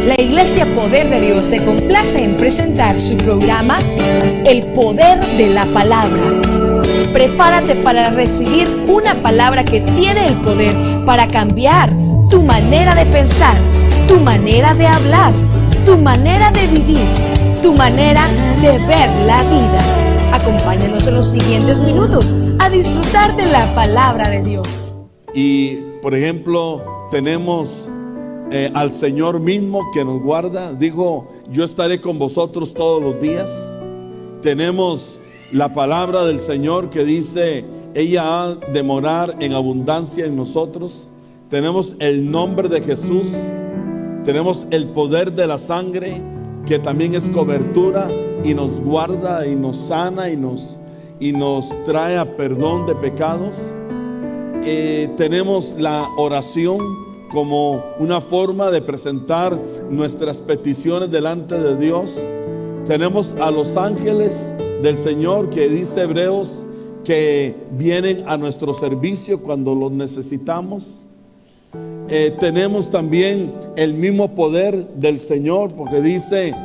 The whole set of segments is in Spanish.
La Iglesia Poder de Dios se complace en presentar su programa El Poder de la Palabra. Prepárate para recibir una palabra que tiene el poder para cambiar tu manera de pensar, tu manera de hablar, tu manera de vivir, tu manera de ver la vida. Acompáñanos en los siguientes minutos a disfrutar de la palabra de Dios. Y, por ejemplo, tenemos al Señor mismo que nos guarda. Dijo: yo estaré con vosotros todos los días. Tenemos la palabra del Señor que dice: ella ha de morar en abundancia en nosotros. Tenemos el nombre de Jesús. Tenemos el poder de la sangre, que también es cobertura y nos guarda y nos sana y nos trae a perdón de pecados. Tenemos la oración como una forma de presentar nuestras peticiones delante de Dios. Tenemos a los ángeles del Señor, que dice Hebreos, que vienen a nuestro servicio cuando los necesitamos. Tenemos también el mismo poder del Señor, porque dice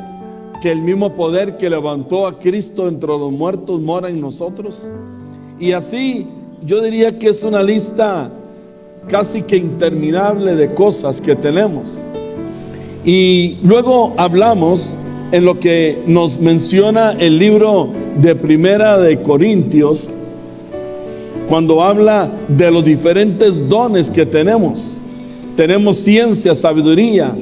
que el mismo poder que levantó a Cristo entre los muertos mora en nosotros. Y así yo diría que es una lista casi que interminable de cosas que tenemos. Y luego hablamos en lo que nos menciona el libro de Primera de Corintios, cuando habla de los diferentes dones que tenemos. Tenemos ciencia, sabiduría,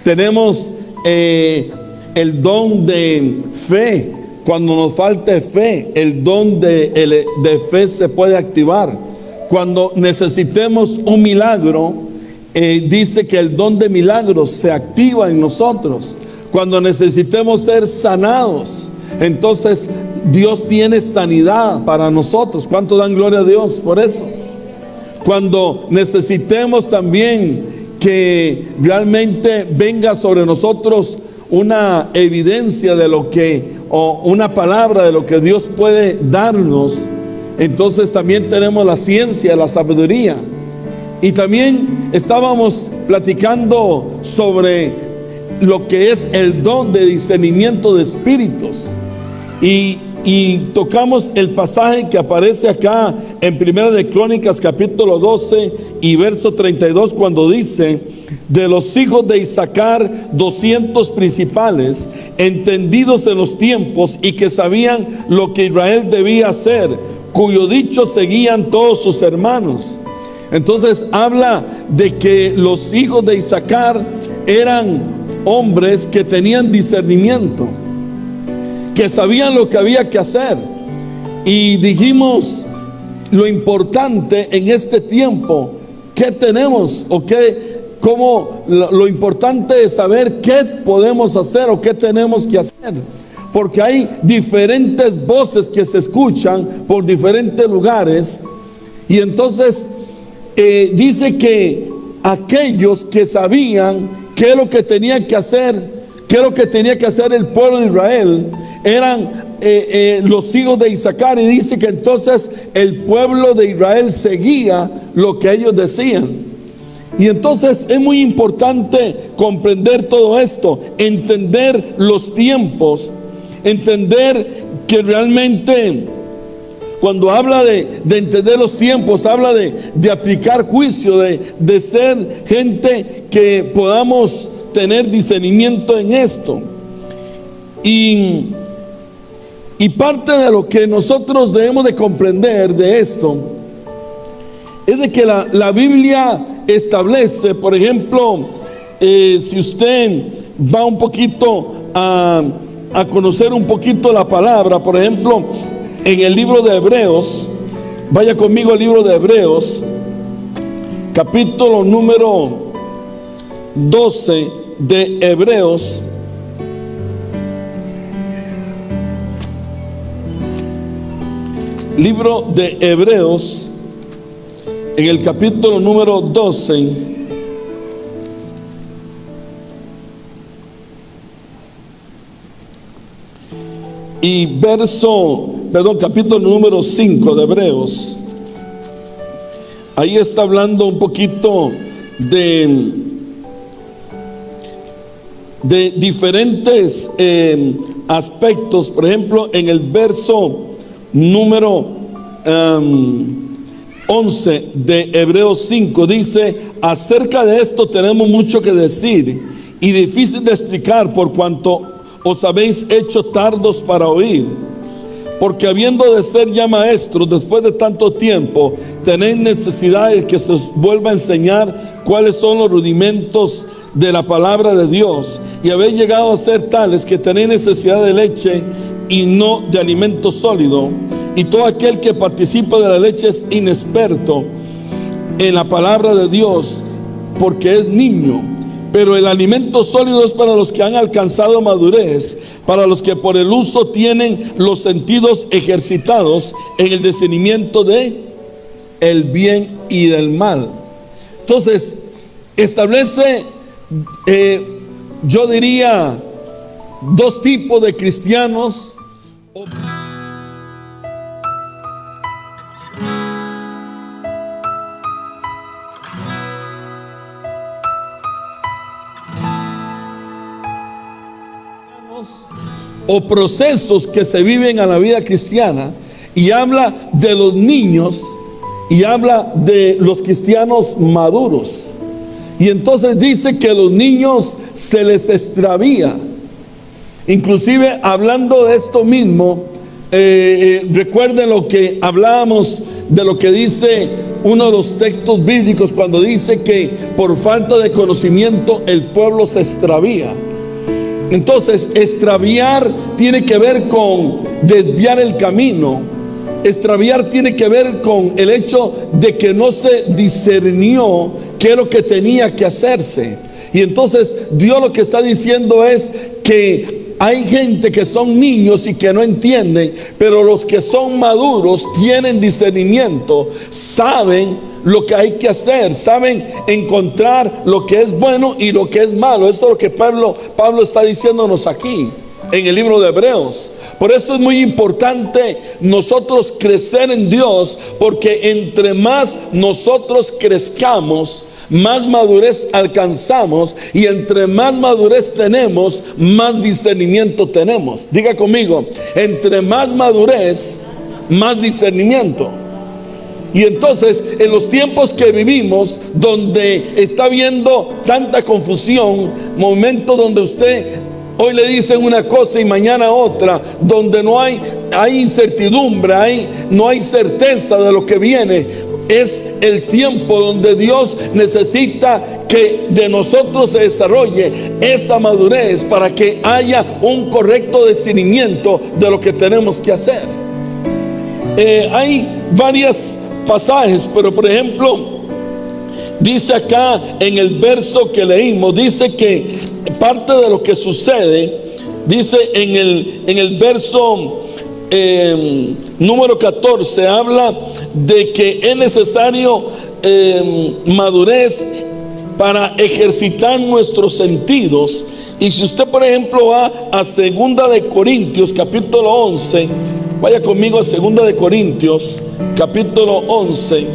tenemos el don de fe. Cuando nos falte fe, el don de fe se puede activar. Cuando necesitemos un milagro, dice que el don de milagros se activa en nosotros. Cuando necesitemos ser sanados, entonces Dios tiene sanidad para nosotros. ¿Cuánto dan gloria a Dios por eso? Cuando necesitemos también que realmente venga sobre nosotros una evidencia de lo que, o una palabra de lo que Dios puede darnos, entonces también tenemos la ciencia, la sabiduría. Y también estábamos platicando sobre lo que es el don de discernimiento de espíritus. Y tocamos el pasaje que aparece acá en Primera de Crónicas capítulo 12 y verso 32, cuando dice: de los hijos de Isaacar 200 principales, entendidos en los tiempos y que sabían lo que Israel debía hacer, cuyo dicho seguían todos sus hermanos. Entonces habla de que los hijos de Isaacar eran hombres que tenían discernimiento, que sabían lo que había que hacer. Y dijimos lo importante en este tiempo, ¿qué tenemos? O qué, cómo, lo importante es saber qué podemos hacer o qué tenemos que hacer. Porque hay diferentes voces que se escuchan por diferentes lugares. Y entonces dice que aquellos que sabían qué es lo que tenía que hacer, qué es lo que tenía que hacer el pueblo de Israel, eran los hijos de Isaacar. Y dice que entonces el pueblo de Israel seguía lo que ellos decían. Y entonces es muy importante comprender todo esto, entender los tiempos, entender que realmente cuando habla de entender los tiempos, habla de aplicar juicio, de ser gente que podamos tener discernimiento en esto. Y parte de lo que nosotros debemos de comprender de esto es de que la Biblia establece, por ejemplo, si usted va un poquito a conocer un poquito la palabra, por ejemplo, en el libro de Hebreos, vaya conmigo al libro de Hebreos, capítulo número 12 de Hebreos. Libro de Hebreos, en el capítulo número 12, y capítulo número 5 de Hebreos. Ahí está hablando un poquito de diferentes aspectos. Por ejemplo, en el verso número 11 de Hebreos 5 dice: acerca de esto tenemos mucho que decir y difícil de explicar, por cuanto os habéis hecho tardos para oír. Porque habiendo de ser ya maestros después de tanto tiempo, tenéis necesidad de que se os vuelva a enseñar cuáles son los rudimentos de la palabra de Dios, y habéis llegado a ser tales que tenéis necesidad de leche y no de alimento sólido. Y todo aquel que participa de la leche es inexperto en la palabra de Dios, porque es niño. Pero el alimento sólido es para los que han alcanzado madurez, para los que por el uso tienen los sentidos ejercitados en el discernimiento de el bien y del mal. Entonces, establece, yo diría, dos tipos de cristianos. O procesos que se viven a la vida cristiana, y habla de los niños y habla de los cristianos maduros. Y entonces dice que los niños se les extravía. Inclusive hablando de esto mismo, recuerden lo que hablábamos de lo que dice uno de los textos bíblicos cuando dice que por falta de conocimiento el pueblo se extravía. Entonces, extraviar tiene que ver con desviar el camino. Extraviar tiene que ver con el hecho de que no se discernió qué es lo que tenía que hacerse. Y entonces Dios lo que está diciendo es que hay gente que son niños y que no entienden, pero los que son maduros tienen discernimiento, saben lo que hay que hacer, saben encontrar lo que es bueno y lo que es malo. Esto es lo que Pablo está diciéndonos aquí en el libro de Hebreos. Por esto es muy importante nosotros crecer en Dios, porque entre más nosotros crezcamos, más madurez alcanzamos, y entre más madurez tenemos, más discernimiento tenemos. Diga conmigo: entre más madurez, más discernimiento. Y entonces, en los tiempos que vivimos, donde está habiendo tanta confusión, momentos donde usted hoy le dicen una cosa y mañana otra, donde no hay incertidumbre, no hay certeza de lo que viene, es el tiempo donde Dios necesita que de nosotros se desarrolle esa madurez para que haya un correcto discernimiento de lo que tenemos que hacer. Hay varias pasajes, pero por ejemplo, dice acá en el verso que leímos, dice que parte de lo que sucede, dice en el verso número 14, habla de que es necesario madurez para ejercitar nuestros sentidos. Y si usted, por ejemplo, va a 2 de Corintios capítulo 11, vaya conmigo a 2 de Corintios capítulo 11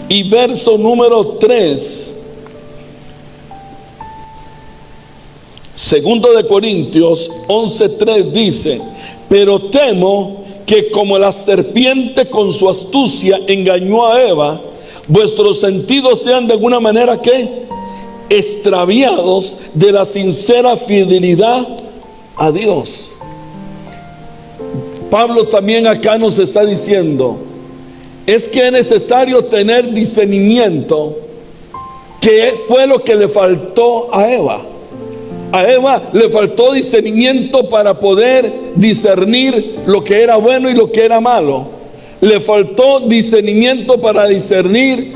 y verso número 3. 2 de Corintios 11:3 dice: pero temo que como la serpiente con su astucia engañó a Eva, vuestros sentidos sean de alguna manera que extraviados de la sincera fidelidad a Dios. Pablo también acá nos está diciendo, es que es necesario tener discernimiento, que fue lo que le faltó a Eva. A Eva le faltó discernimiento para poder discernir lo que era bueno y lo que era malo. Le faltó discernimiento para discernir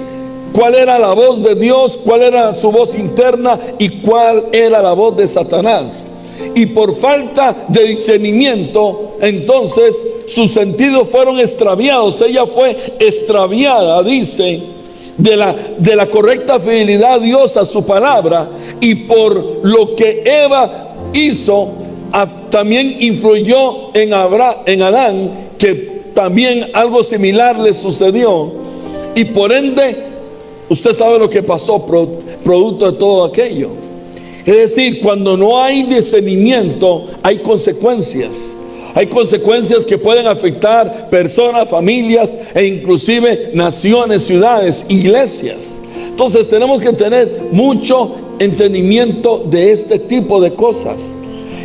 cuál era la voz de Dios, cuál era su voz interna y cuál era la voz de Satanás. Y por falta de discernimiento, entonces sus sentidos fueron extraviados. Ella fue extraviada, dice, de la correcta fidelidad a Dios, a su palabra. Y por lo que Eva hizo, también influyó en Adán, que también algo similar le sucedió. Y por ende, usted sabe lo que pasó producto de todo aquello. Es decir, cuando no hay discernimiento, hay consecuencias. Hay consecuencias que pueden afectar personas, familias e inclusive naciones, ciudades, iglesias. Entonces tenemos que tener mucho entendimiento de este tipo de cosas.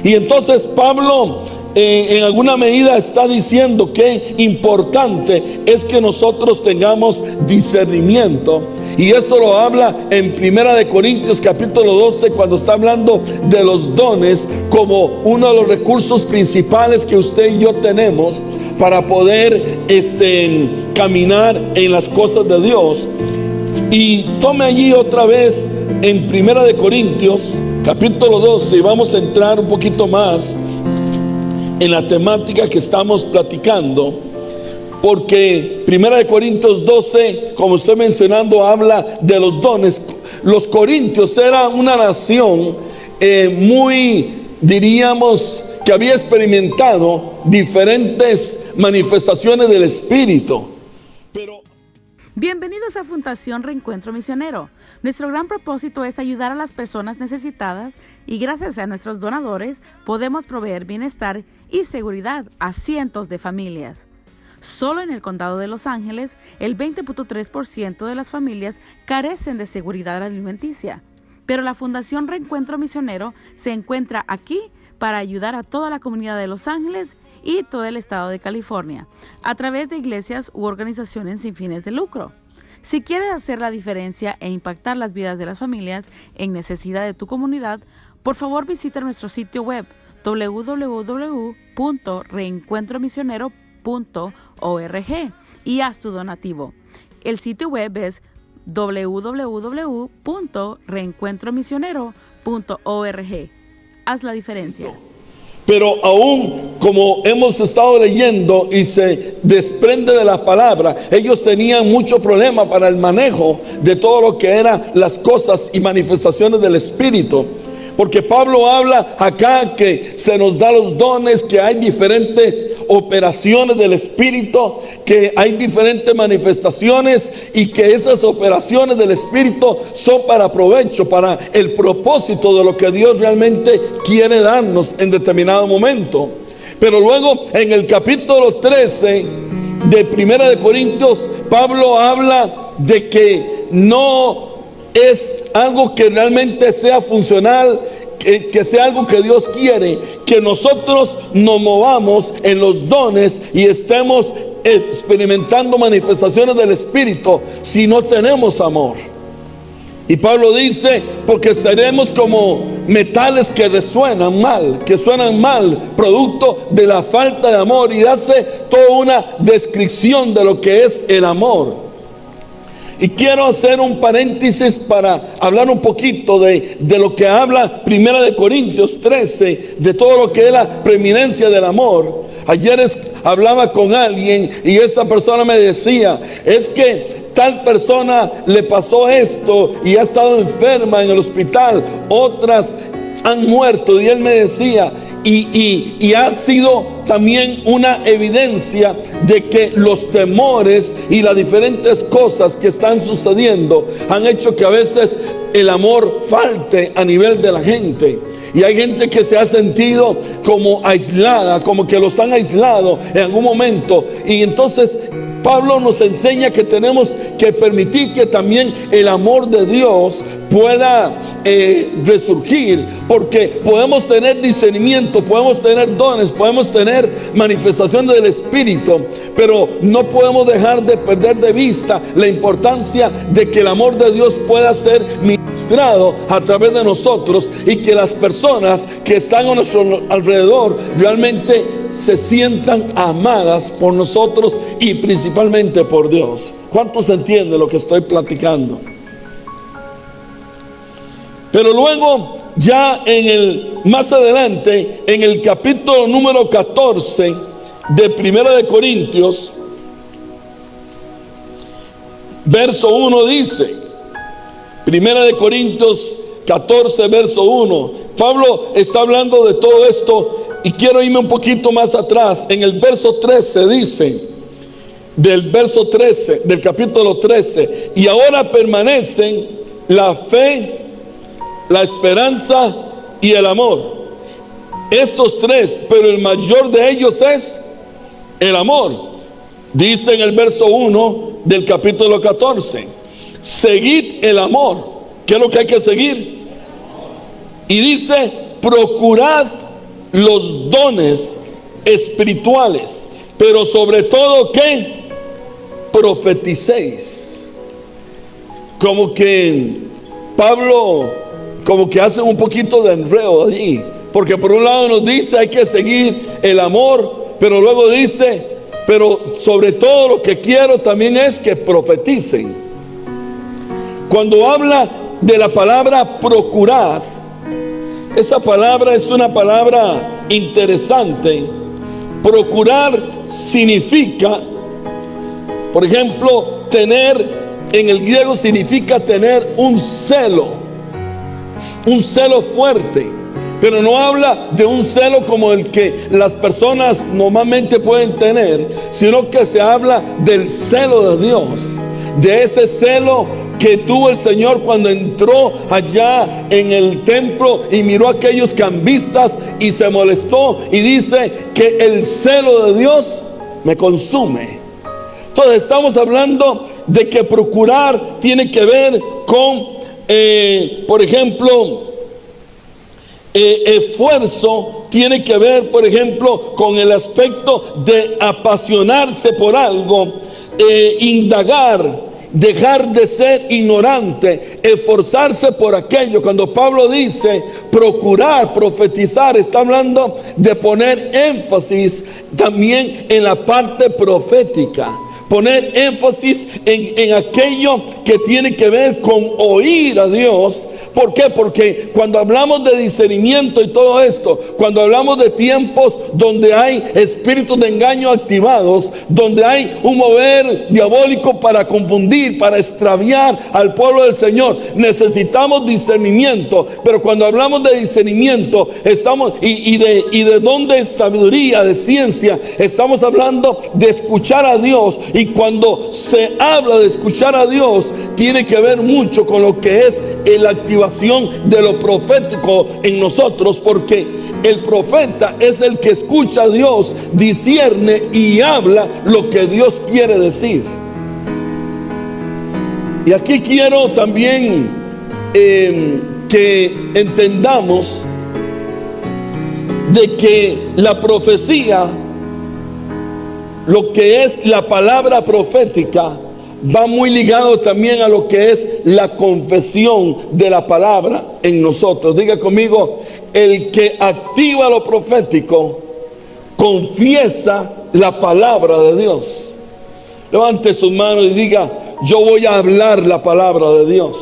Y entonces Pablo en alguna medida está diciendo que importante es que nosotros tengamos discernimiento. Y eso lo habla en 1 Corintios capítulo 12, cuando está hablando de los dones como uno de los recursos principales que usted y yo tenemos para poder caminar en las cosas de Dios. Y tome allí otra vez en 1 Corintios capítulo 12 y vamos a entrar un poquito más en la temática que estamos platicando. Porque 1 Corintios 12, como estoy mencionando, habla de los dones. Los corintios eran una nación muy, diríamos, que había experimentado diferentes manifestaciones del Espíritu. Bienvenidos a Fundación Reencuentro Misionero. Nuestro gran propósito es ayudar a las personas necesitadas y gracias a nuestros donadores podemos proveer bienestar y seguridad a cientos de familias. Solo en el condado de Los Ángeles, el 20.3% de las familias carecen de seguridad alimenticia. Pero la Fundación Reencuentro Misionero se encuentra aquí para ayudar a toda la comunidad de Los Ángeles y todo el estado de California, a través de iglesias u organizaciones sin fines de lucro. Si quieres hacer la diferencia e impactar las vidas de las familias en necesidad de tu comunidad, por favor visita nuestro sitio web www.reencuentromisionero.org y haz tu donativo. El sitio web es www.reencuentromisionero.org. Haz la diferencia. Pero aún como hemos estado leyendo y se desprende de la palabra, ellos tenían mucho problema para el manejo de todo lo que eran las cosas y manifestaciones del Espíritu. Porque Pablo habla acá que se nos da los dones, que hay diferentes operaciones del Espíritu, que hay diferentes manifestaciones y que esas operaciones del Espíritu son para provecho, para el propósito de lo que Dios realmente quiere darnos en determinado momento. Pero luego en el capítulo 13 de 1 Corintios, Pablo habla de que no es algo que realmente sea funcional, que sea algo que Dios quiere, que nosotros nos movamos en los dones y estemos experimentando manifestaciones del Espíritu si no tenemos amor. Y Pablo dice, porque seremos como metales que resuenan mal, que suenan mal, producto de la falta de amor, y hace toda una descripción de lo que es el amor. Y quiero hacer un paréntesis para hablar un poquito de lo que habla 1 Corintios 13, de todo lo que es la preeminencia del amor. Ayer hablaba con alguien y esta persona me decía, es que tal persona le pasó esto y ha estado enferma en el hospital, otras han muerto, y él me decía, y ha sido también una evidencia de que los temores y las diferentes cosas que están sucediendo han hecho que a veces el amor falte a nivel de la gente. Y hay gente que se ha sentido como aislada, como que los han aislado en algún momento. Y entonces Pablo nos enseña que tenemos que permitir que también el amor de Dios pueda resurgir, porque podemos tener discernimiento, podemos tener dones, podemos tener manifestaciones del Espíritu, pero no podemos dejar de perder de vista la importancia de que el amor de Dios pueda ser ministrado a través de nosotros y que las personas que están a nuestro alrededor realmente se sientan amadas por nosotros y principalmente por Dios. ¿Cuántos entienden lo que estoy platicando? Pero luego, ya más adelante, en el capítulo número 14 de 1 Corintios, verso 1 dice, 1 Corintios 14, verso 1, Pablo está hablando de todo esto. Y quiero irme un poquito más atrás. En el verso 13 dice, del verso 13, del capítulo 13, y ahora permanecen la fe, la esperanza y el amor. Estos tres, pero el mayor de ellos es el amor. Dice en el verso 1 del capítulo 14, seguid el amor. ¿Qué es lo que hay que seguir? Y dice, procurad los dones espirituales, pero sobre todo que profeticéis. Como que Pablo como que hace un poquito de enredo allí, porque por un lado nos dice hay que seguir el amor, pero luego dice, pero sobre todo lo que quiero también es que profeticen. Cuando habla de la palabra procurad, esa palabra es una palabra interesante. Procurar significa, por ejemplo, en el griego significa tener un celo fuerte, pero no habla de un celo como el que las personas normalmente pueden tener, sino que se habla del celo de Dios, de ese celo que tuvo el Señor cuando entró allá en el templo y miró a aquellos cambistas y se molestó y dice que el celo de Dios me consume. Entonces estamos hablando de que procurar tiene que ver con, por ejemplo, esfuerzo, tiene que ver, por ejemplo, con el aspecto de apasionarse por algo, indagar, dejar de ser ignorante, esforzarse por aquello. Cuando Pablo dice procurar, profetizar, está hablando de poner énfasis también en la parte profética. Poner énfasis en aquello que tiene que ver con oír a Dios. ¿Por qué? Porque cuando hablamos de discernimiento y todo esto, cuando hablamos de tiempos donde hay espíritus de engaño activados, donde hay un mover diabólico para confundir, para extraviar al pueblo del Señor, necesitamos discernimiento. Pero cuando hablamos de discernimiento, estamos y de dónde es sabiduría, de ciencia, estamos hablando de escuchar a Dios. Y cuando se habla de escuchar a Dios, tiene que ver mucho con lo que es la activación de lo profético en nosotros, porque el profeta es el que escucha a Dios, discierne y habla lo que Dios quiere decir. Y aquí quiero también que entendamos de que la profecía, lo que es la palabra profética, va muy ligado también a lo que es la confesión de la palabra en nosotros. Diga conmigo, el que activa lo profético confiesa la palabra de Dios. Levante sus manos y diga, yo voy a hablar la palabra de Dios.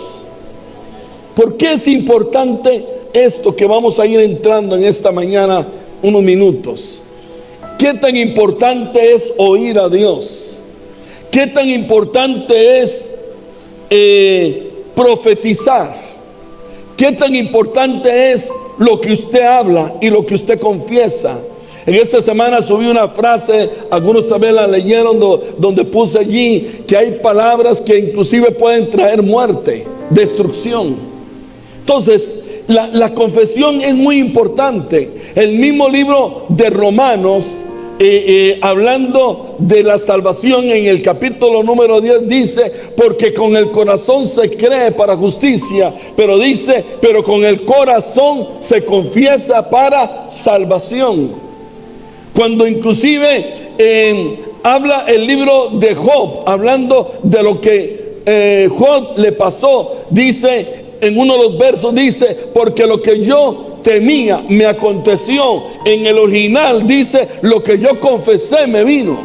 ¿Por qué es importante esto que vamos a ir entrando en esta mañana unos minutos? ¿Qué tan importante es oír a Dios? ¿Qué tan importante es profetizar? ¿Qué tan importante es lo que usted habla y lo que usted confiesa? En esta semana subí una frase, algunos también la leyeron, donde puse allí que hay palabras que inclusive pueden traer muerte, destrucción. Entonces, la confesión es muy importante. El mismo libro de Romanos, hablando de la salvación, en el capítulo número 10 dice, porque con el corazón se cree para justicia, pero dice, pero con el corazón se confiesa para salvación. Cuando inclusive habla el libro de Job, hablando de lo que Job le pasó, dice en uno de los versos, dice, porque lo que yo temía me aconteció. En el original dice, lo que yo confesé me vino.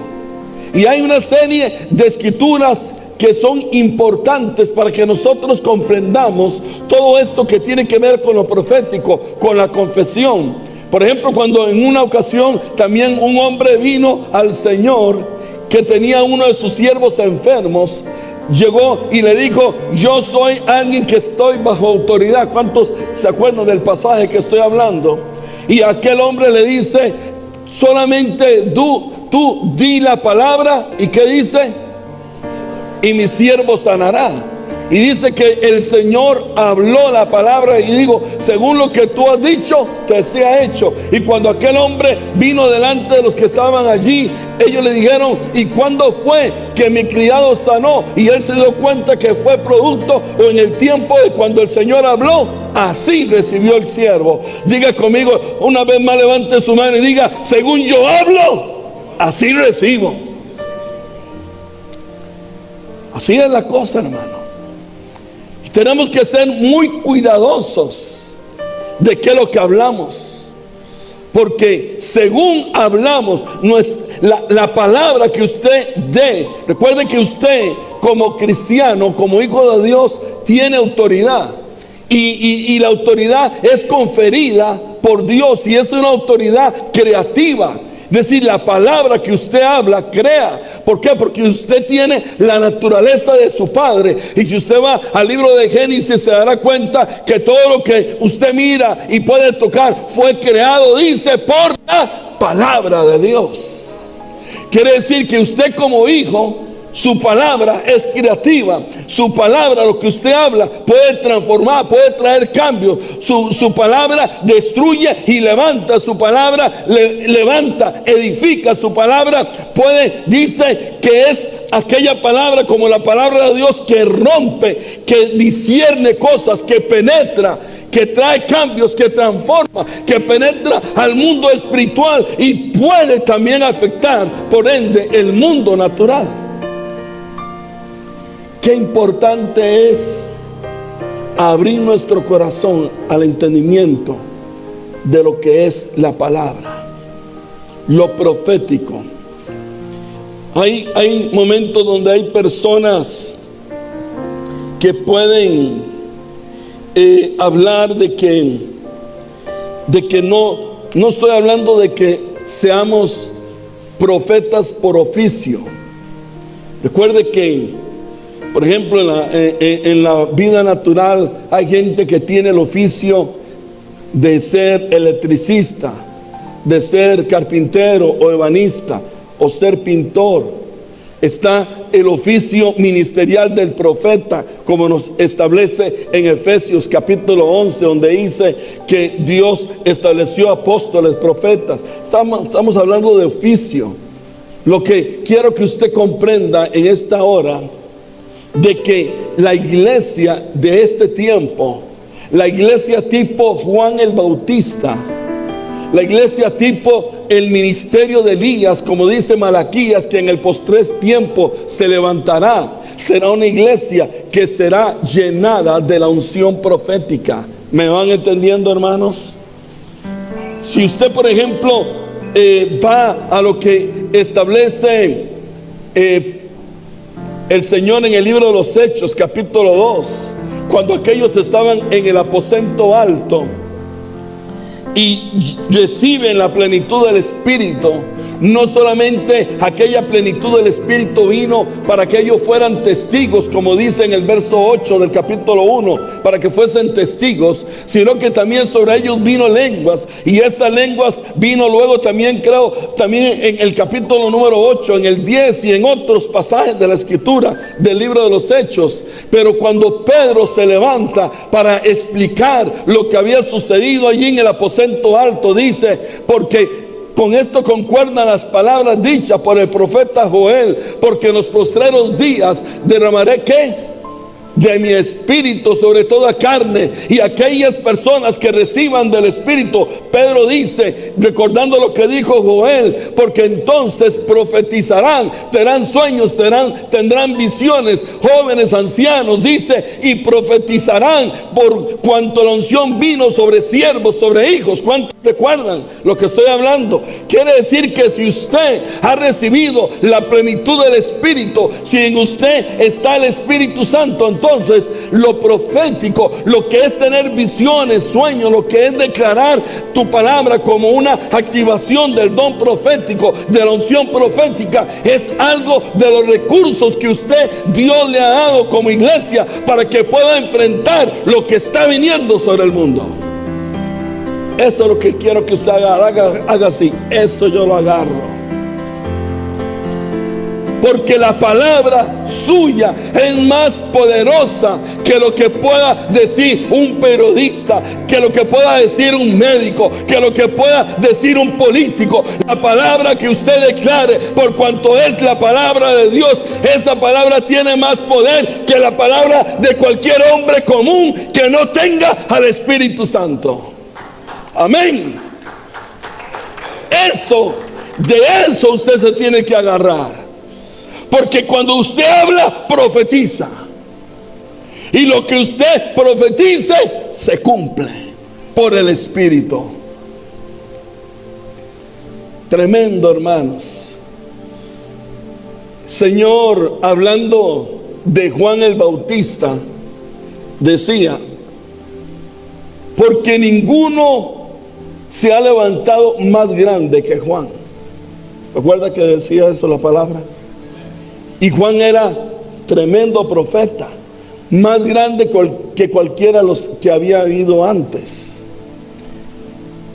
Y hay una serie de escrituras que son importantes para que nosotros comprendamos todo esto que tiene que ver con lo profético, con la confesión. Por ejemplo, cuando en una ocasión también un hombre vino al Señor que tenía uno de sus siervos enfermos, llegó y le dijo, yo soy alguien que estoy bajo autoridad. ¿Cuántos se acuerdan del pasaje que estoy hablando? Y aquel hombre le dice, solamente tú di la palabra. ¿Y qué dice? Y mi siervo sanará. Y dice que el Señor habló la palabra y digo, según lo que tú has dicho, te sea hecho. Y cuando aquel hombre vino delante de los que estaban allí, ellos le dijeron, ¿y cuándo fue que mi criado sanó? Y él se dio cuenta que fue producto o en el tiempo de cuando el Señor habló. Así recibió el siervo. Diga conmigo, una vez más levante su mano y diga, según yo hablo, así recibo. Así es la cosa, hermano. Tenemos que ser muy cuidadosos de qué es lo que hablamos, porque según hablamos, la palabra que usted dé, recuerde que usted como cristiano, como hijo de Dios, tiene autoridad, y la autoridad es conferida por Dios y es una autoridad creativa. Es decir, la palabra que usted habla, crea. ¿Por qué? Porque usted tiene la naturaleza de su padre. Y si usted va al libro de Génesis, se dará cuenta que todo lo que usted mira y puede tocar fue creado, dice, por la palabra de Dios. Quiere decir que usted como hijo, su palabra es creativa. Su palabra, lo que usted habla, puede transformar, puede traer cambios. Su palabra destruye y levanta. Su palabra levanta, edifica. Su palabra dice que es aquella palabra como la palabra de Dios que rompe, que discierne cosas, que penetra, que trae cambios, que transforma, que penetra al mundo espiritual y puede también afectar, por ende, el mundo natural. Qué importante es abrir nuestro corazón al entendimiento de lo que es la palabra, lo profético. Hay momentos donde hay personas que pueden hablar de que no estoy hablando de que seamos profetas por oficio. Recuerde que, por ejemplo, en la vida natural hay gente que tiene el oficio de ser electricista, de ser carpintero o ebanista o ser pintor. Está el oficio ministerial del profeta, como nos establece en Efesios capítulo 11, donde dice que Dios estableció apóstoles, profetas. Estamos hablando de oficio. Lo que quiero que usted comprenda en esta hora, de que la iglesia de este tiempo, la iglesia tipo Juan el Bautista, la iglesia tipo el ministerio de Elías, como dice Malaquías, que en el postrer tiempo se levantará, será una iglesia que será llenada de la unción profética. ¿Me van entendiendo, hermanos? Si usted, por ejemplo, va a lo que establece el Señor en el libro de los Hechos, capítulo 2, cuando aquellos estaban en el aposento alto y reciben la plenitud del Espíritu, no solamente aquella plenitud del Espíritu vino para que ellos fueran testigos, como dice en el verso 8 del capítulo 1, para que fuesen testigos, sino que también sobre ellos vino lenguas, y esas lenguas vino luego también, creo, también en el capítulo número 8, en el 10 y en otros pasajes de la Escritura del libro de los Hechos. Pero cuando Pedro se levanta para explicar lo que había sucedido allí en el aposento alto, dice, porque con esto concuerdan las palabras dichas por el profeta Joel, porque en los postreros días derramaré ¿qué? De mi espíritu sobre toda carne, y aquellas personas que reciban del espíritu, Pedro dice, recordando lo que dijo Joel, porque entonces profetizarán, tendrán sueños, tendrán visiones, jóvenes, ancianos, dice, y profetizarán por cuanto la unción vino sobre siervos, sobre hijos. ¿Cuántos recuerdan lo que estoy hablando? Quiere decir que si usted ha recibido la plenitud del Espíritu, si en usted está el Espíritu Santo, entonces lo profético, lo que es tener visiones, sueños, lo que es declarar tu palabra como una activación del don profético, de la unción profética, es algo de los recursos que Dios le ha dado como iglesia para que pueda enfrentar lo que está viniendo sobre el mundo. Eso es lo que quiero que usted haga así. Eso yo lo agarro. Porque la palabra suya es más poderosa que lo que pueda decir un periodista, que lo que pueda decir un médico, que lo que pueda decir un político. La palabra que usted declare, por cuanto es la palabra de Dios, esa palabra tiene más poder que la palabra de cualquier hombre común que no tenga al Espíritu Santo. Amén. De eso usted se tiene que agarrar. Porque cuando usted habla, profetiza. Y lo que usted profetice, se cumple por el Espíritu. Tremendo, hermanos. Señor, hablando de Juan el Bautista, decía: porque ninguno se ha levantado más grande que Juan. ¿Recuerda que decía eso la palabra? Y Juan era tremendo profeta, más grande que cualquiera de los que había habido antes.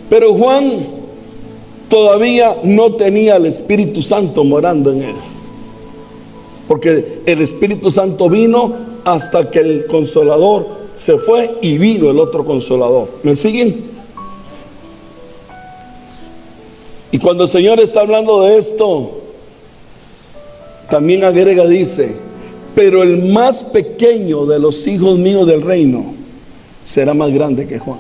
Pero Juan todavía no tenía el Espíritu Santo morando en él, porque el Espíritu Santo vino hasta que el Consolador se fue y vino el otro Consolador. ¿Me siguen? Y cuando el Señor está hablando de esto, también agrega, dice: pero el más pequeño de los hijos míos del reino será más grande que Juan.